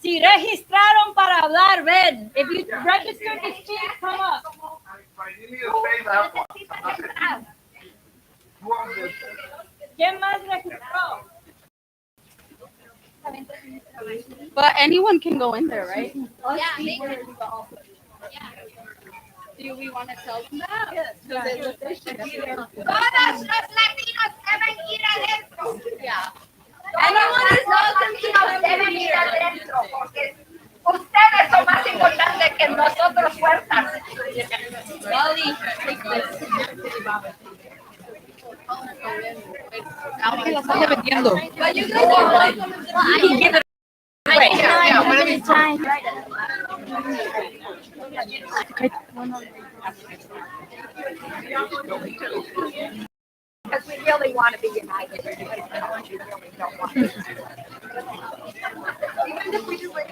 Si registraron para hablar, ven. If you registered to speak, come up. ¿Quién más registró? But anyone can go in there, right? Do we want to tell them that? Because they look they should be there. Todos los latinos deben ir adentro. Yeah. Anyone is latinos deben ir adentro porque ustedes son más importantes que nosotros fuerzas. Molly, take this. Ahora la están vendiendo. But you guys are welcome to the Wait. Yeah, whatever you time. Because we really want to be united. We really don't want to. Even if we do it.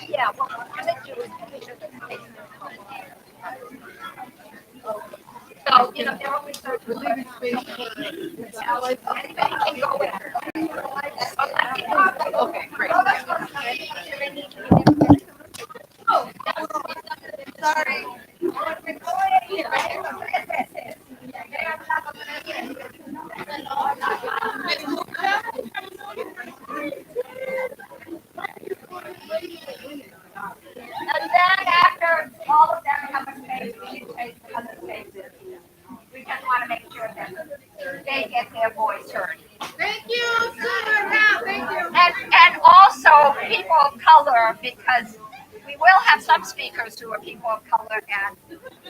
Yeah, what we're going to do is finish it. So, you know, they're always so relieving space. Anybody can go in. Okay, great. Oh, sorry. And then after all of them have a space, we can take other spaces. We just want to make sure that they get their voice heard. Thank you, Susan. Thank you. And also people of color, because we will have some speakers who are people of color, and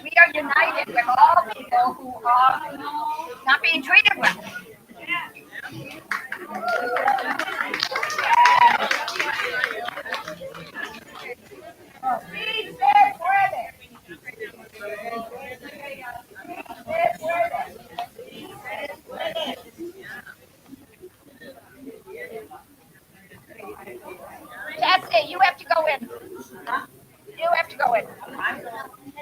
we are united with all people who are not being treated well. Please stay further. That's it. You have to go in. You have to go in.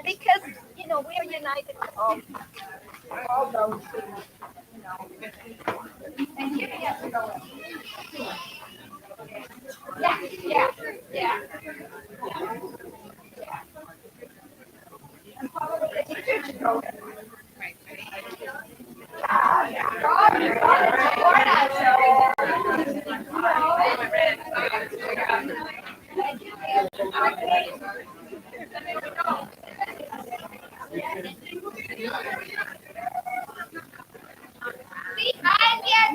Because, you know, we are united with all those who, you know. And you have to go in. Yeah. And probably the teachers should go in. Si alguien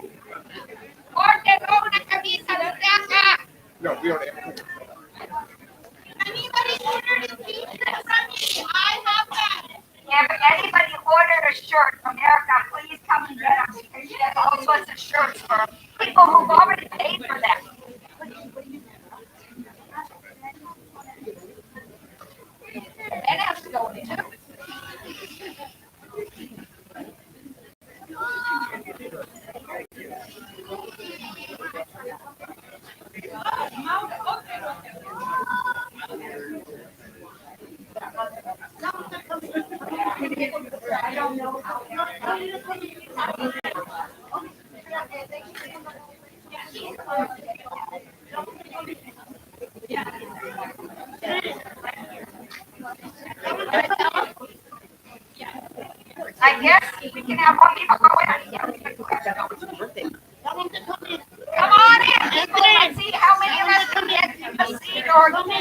ordenó una camisa de acá. No, we already have. Anybody ordered a t-shirt from me? I have that. If anybody ordered a shirt from Erica, please come and get them because she has all sorts of shirts for people who've already paid for them. That has to go in too. I don't know how. I guess we can have more people go in. Yeah, we can go in. Come on in, people. Let's see how many of us can get a seat or be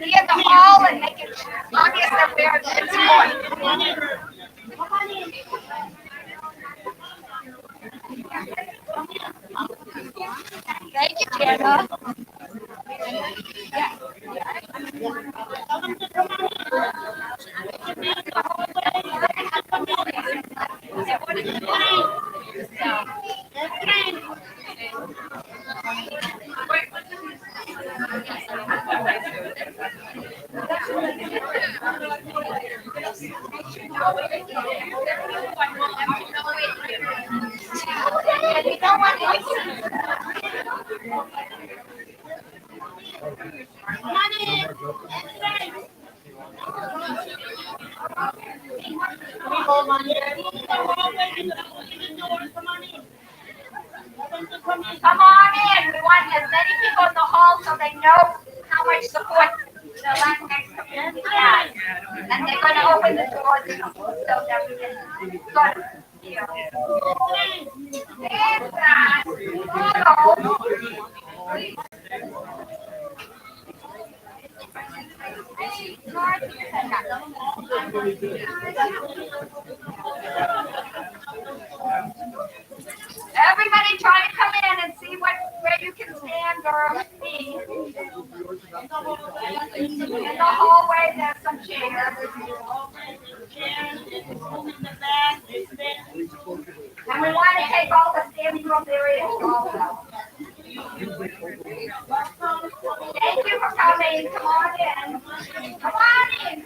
in the hall and make it obvious that we're in support. Thank you, Jenna. they know how much support the Latinx community has. And they're going to open the doors so that we can sort of, you know. Everybody try to come in and see where you can stand or be. In the hallway, there's some chairs. And we want to take all the standing room there is also. Thank you for coming. Come on in. Come on in.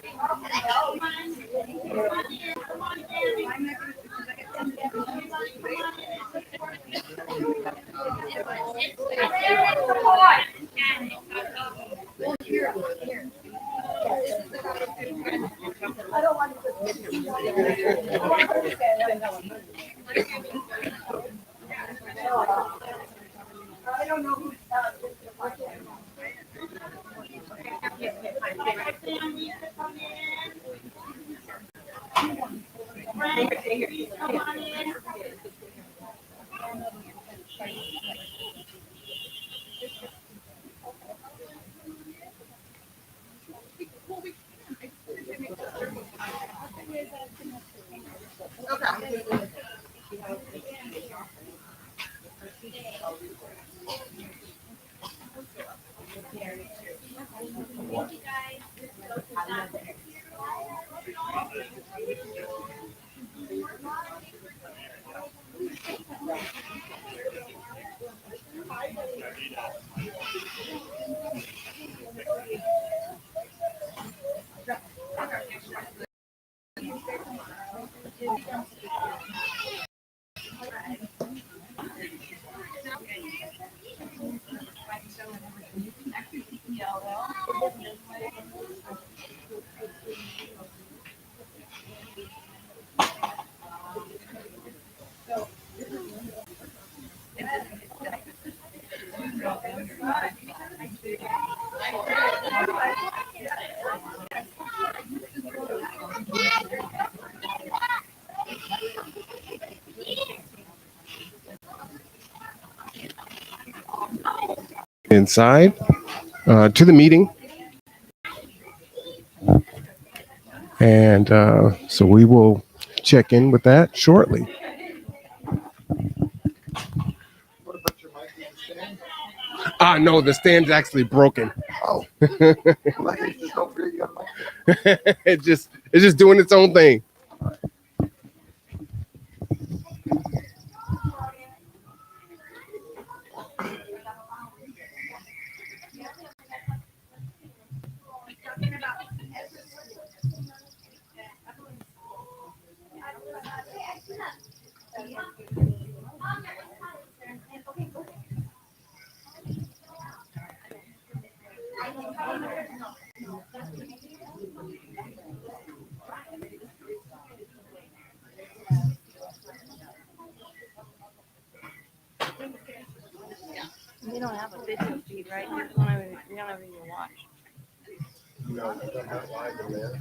I don't know who's inside to the meeting. And so we will check in with that shortly. No, the stand's actually broken. Oh. It's just doing its own thing. We don't have a video feed, right? We don't have any to watch. No, we don't have live in there.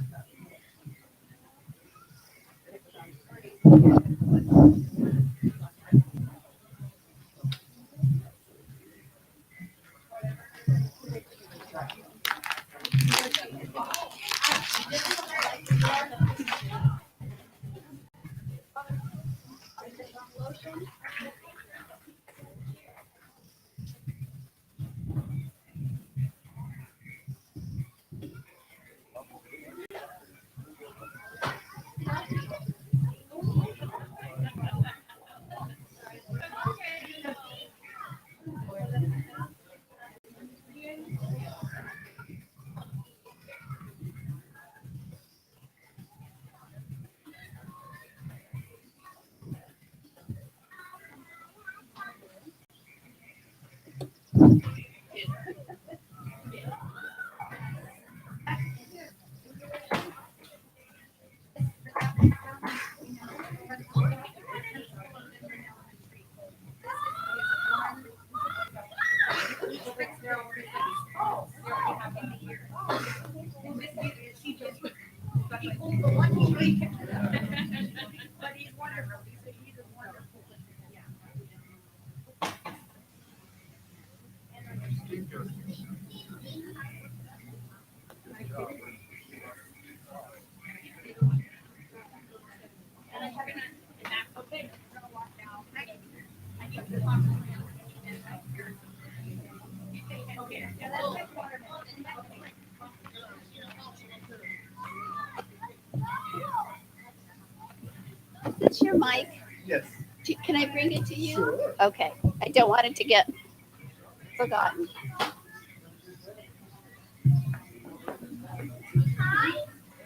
Is this your mic? Yes. Can I bring it to you? Okay. I don't want it to get forgotten.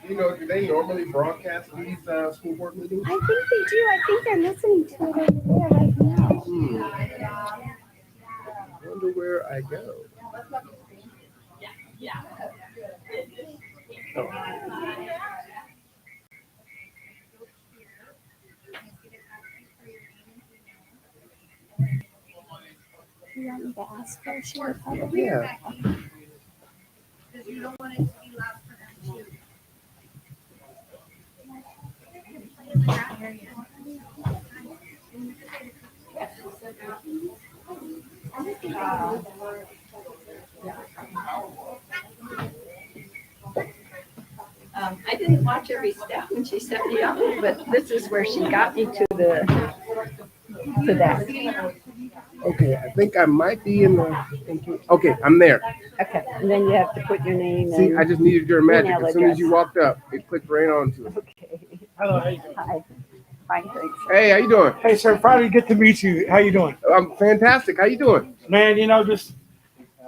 You know, do they normally broadcast these school board meetings? I think they do. I think they're listening to it over there right now. I wonder where I go. Oh. You want me to ask her? She would probably. Yeah. Because you don't want it to be loud for them too. I didn't watch every step when she set me up, but this is where she got me to that. Okay, I think I might be in the. Okay, I'm there. Okay, and then you have to put your name See, in. I just needed your magic. Email As soon as address. you walked up, it clicked right onto it. Okay. Hello, how you doing? Hi. Fine, thanks. Hey, how you doing? Hey, sir, Friday, good to meet you. How you doing? I'm fantastic. How you doing? Man, you know, just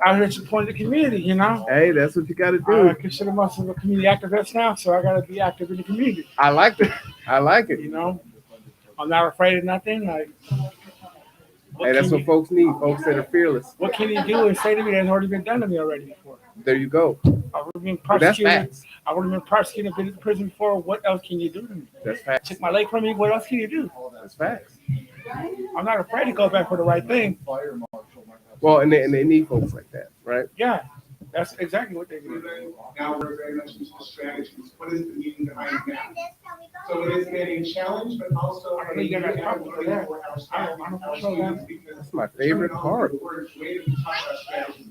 out here supporting the community, you know? Hey, that's what you got to I do. consider myself a community activist now, so I got to be active in the community, I like it. I like it. you know? I'm not afraid of nothing. Like, Hey, that's what folks need. Folks that are fearless. what can you do and say to me that's already been done to me already before? There you go. I've already been But that's prosecuted. facts. I've already been prosecuted, been in prison before. What else can you do to me? That's facts. Took my leg from me. What else can you do? That's facts. I'm not afraid to go back for the right thing. Well, and they need folks like that, right? Yeah, that's exactly what they do. Now we're very much into strategies. What is the meaning behind that? So it has been a challenge, but also I think you got a problem with that. I don't show that. That's my favorite part.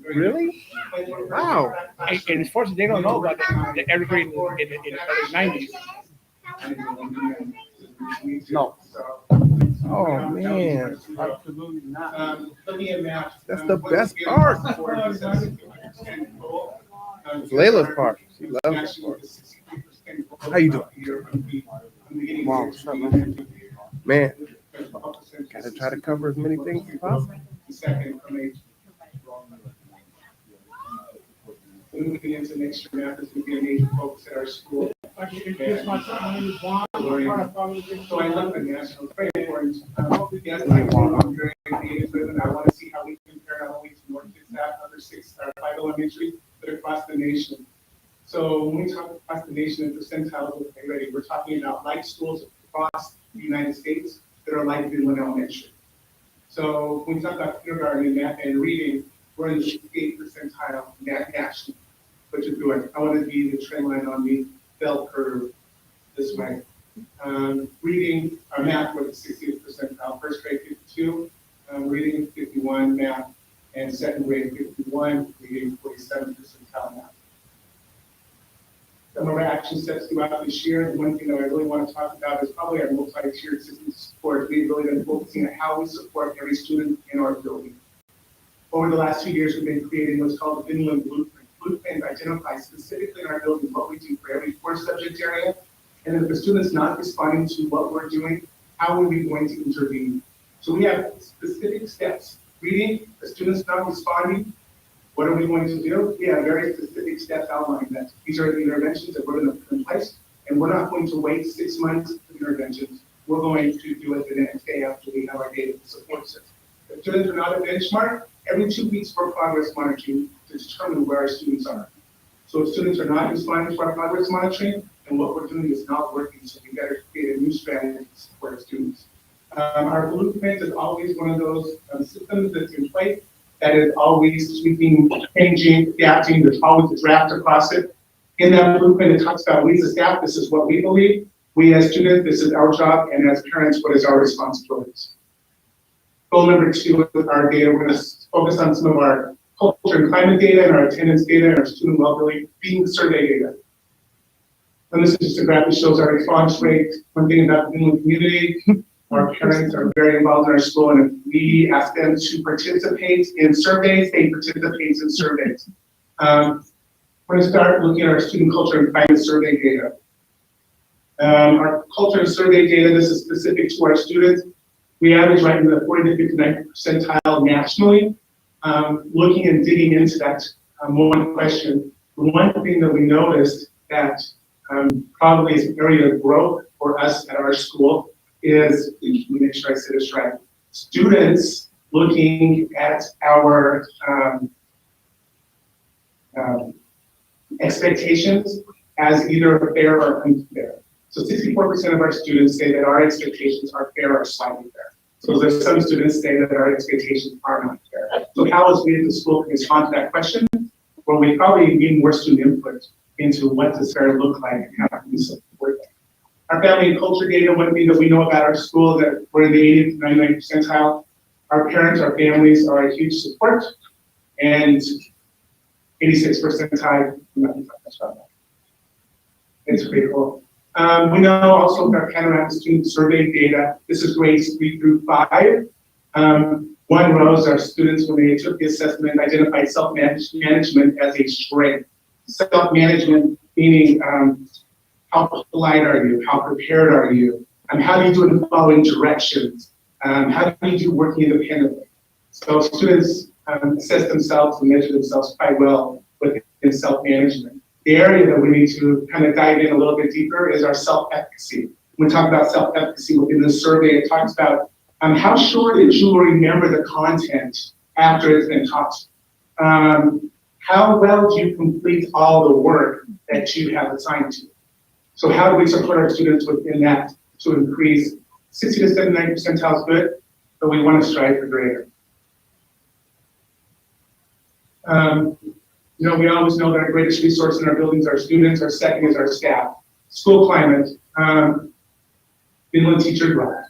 Really? Wow. And it's fortunate they don't know about the evergreen in the early 90s. No. Oh man, Looking at maps. that's the best part. It's Layla's part. She loves that part. How you doing? Wow, what's up, man? Gotta try to cover as many things as possible. Moving into next year, math is going to be a major focus at our school. I can introduce myself. My name is Juan. So I love the national, it's very important. Yes, I'm very engaged with, and I want to see how we compare not only to North Kitsap, other 5 elementaries, but across the nation. So when we talk across the nation in percentiles with already, we're talking about like schools across the United States that are like Midland Elementary. So when we talk about kindergarten and math and reading, we're in the 68th percentile nationally. But to do it, I want to be the trend line on the bell curve this way. Reading, our math was the 60th percentile, first grade 52, reading 51, math, and second grade 51, reading 47th percentile math. Some of our action steps throughout this year, and one thing that I really want to talk about is probably our multi-tiered system support. We've really been focusing on how we support every student in our building. Over the last 2 years, we've been creating what's called the Vinland Blueprint. Blueprint identifies specifically in our building what we do for every 4 subject area, and then if the student's not responding to what we're doing, how are we going to intervene? So we have specific steps. Reading, the student's not responding, what are we going to do? We have very specific steps outlined that these are the interventions that we're going to put in place, and we're not going to wait 6 months for interventions. We're going to do it the next day after we have our data support system. If students are not a benchmark, every 2 weeks we're progress monitoring to determine where our students are. So if students are not responding to our progress monitoring, and what we're doing is not working, so we better create a new strategy to support our students. Our blueprint is always one of those systems that's in place that is always tweaking, changing, adapting, there's always a draft across it. In that blueprint, it talks about we as a staff, this is what we believe. We as students, this is our job, and as parents, what is our responsibilities? Goal number 2 with our data, we're going to focus on some of our culture and climate data and our attendance data and our student well-being survey data. And this is just a graph that shows our response rate. One thing about the Inland community, our parents are very involved in our school, and if we ask them to participate in surveys, they participate in surveys. We're going to start looking at our student culture and climate survey data. Our culture and survey data, this is specific to our students. We average right in the 40 to 59th percentile nationally. Looking and digging into that one question, one thing that we noticed that probably is an area of growth for us at our school is, let me make sure I say this right, students looking at our expectations as either fair or unfair. So 64% of our students say that our expectations are fair or slightly fair. So there's some students say that our expectations are not fair. So how is we as a school can respond to that question? Well, we probably need more student input into what does fair look like and how can we support that. Our family and culture data, one thing that we know about our school that we're in the 80 to 99 percentile. Our parents, our families are a huge support, and 86 percentile, it's pretty cool. We know also about panoramic student survey data. This is grades 3 through 5. One row is our students when they took the assessment identified self-management as a strength. Self-management meaning how polite are you? How prepared are you? How do you do it in following directions? How do you do working independently? So students assess themselves and measure themselves quite well within self-management. The area that we need to kind of dive in a little bit deeper is our self-efficacy. When we talk about self-efficacy within the survey, it talks about how sure that you will remember the content after it's been taught. How well do you complete all the work that you have assigned to you? So how do we support our students within that to increase 60 to 79 percentile is good, but we want to strive for greater. We always know that our greatest resource in our buildings are students, our second is our staff. School climate, Inland teacher drive.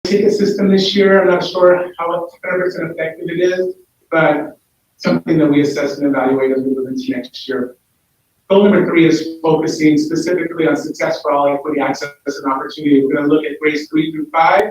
Ticket system this year. I'm not sure how 100% effective it is, but something that we assess and evaluate as we move into next year. Goal number 3 is focusing specifically on success for all equity, access, and opportunity. We're going to look at grades 3 through 5.